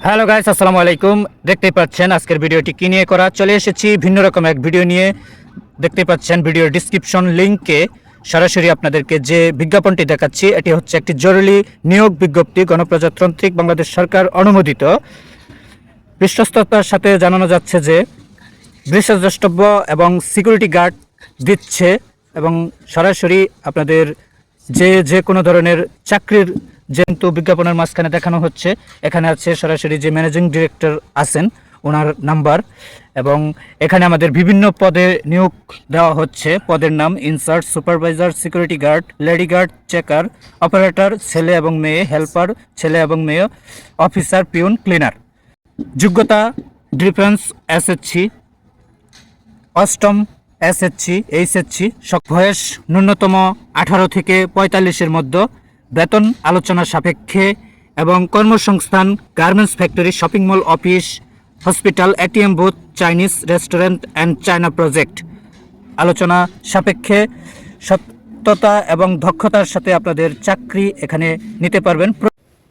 Hello guys, আসসালামু আলাইকুম। দেখতেই পাচ্ছেন আজকের ভিডিওটি কি নিয়ে করা, চলে এসেছি ভিন্ন রকম এক ভিডিও নিয়ে। দেখতেই পাচ্ছেন ভিডিওর ডিসক্রিপশন লিংকে সরাসরি আপনাদেরকে যে বিজ্ঞাপনটি দেখাচ্ছি, এটি হচ্ছে একটি জরুরি নিয়োগ বিজ্ঞপ্তি, গণপ্রজাতন্ত্রিক বাংলাদেশ সরকার অনুমোদিত। বিশ্বস্ততার সাথে জানানো যাচ্ছে যে বিশেষ দ্রষ্টব্য এবং সিকিউরিটি গার্ড দিচ্ছে এবং সরাসরি আপনাদের যে কোনো ধরনের চাকরির যেহেতু বিজ্ঞাপনের মাঝখানে দেখানো হচ্ছে, এখানে আছে সরাসরি যে ম্যানেজিং ডিরেক্টর আছেন ওনার নাম্বার, এবং এখানে আমাদের বিভিন্ন পদে নিয়োগ দেওয়া হচ্ছে। পদের নাম in charge, supervisor, security guard, lady guard, checker, operator ছেলে এবং মেয়ে, হেল্পার ছেলে এবং মেয়ে, অফিসার, পিউন, ক্লিনার। যোগ্যতা ডিফেন্স, এসএসসি, অষ্টম এসএসসি, এইচএসসি, বয়স ন্যূনতম 18 থেকে 45-এর মধ্যে, বেতন আলোচনা সাপেক্ষে, এবং কর্মসংস্থান garments factory, shopping mall, office, hospital, ATM booth, Chinese restaurant and China project আলোচনা সাপেক্ষে। সত্যতা এবং দক্ষতার সাথে আপনাদের চাকরি এখানে নিতে পারবেন।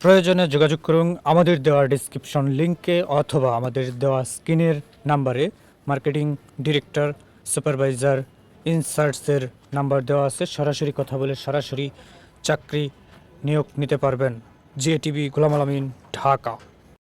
প্রয়োজনে যোগাযোগ করুন আমাদের দেওয়া ডিসক্রিপশন লিঙ্কে অথবা আমাদের দেওয়া স্ক্রিনের নাম্বারে। মার্কেটিং ডিরেক্টর, সুপারভাইজার, ইনচার্জের নাম্বার দেওয়া আছে, সরাসরি কথা বলে সরাসরি চাকরি নিয়োগ নিতে পারবেন। জিএটিভি, গোলাম আলামিন, ঢাকা।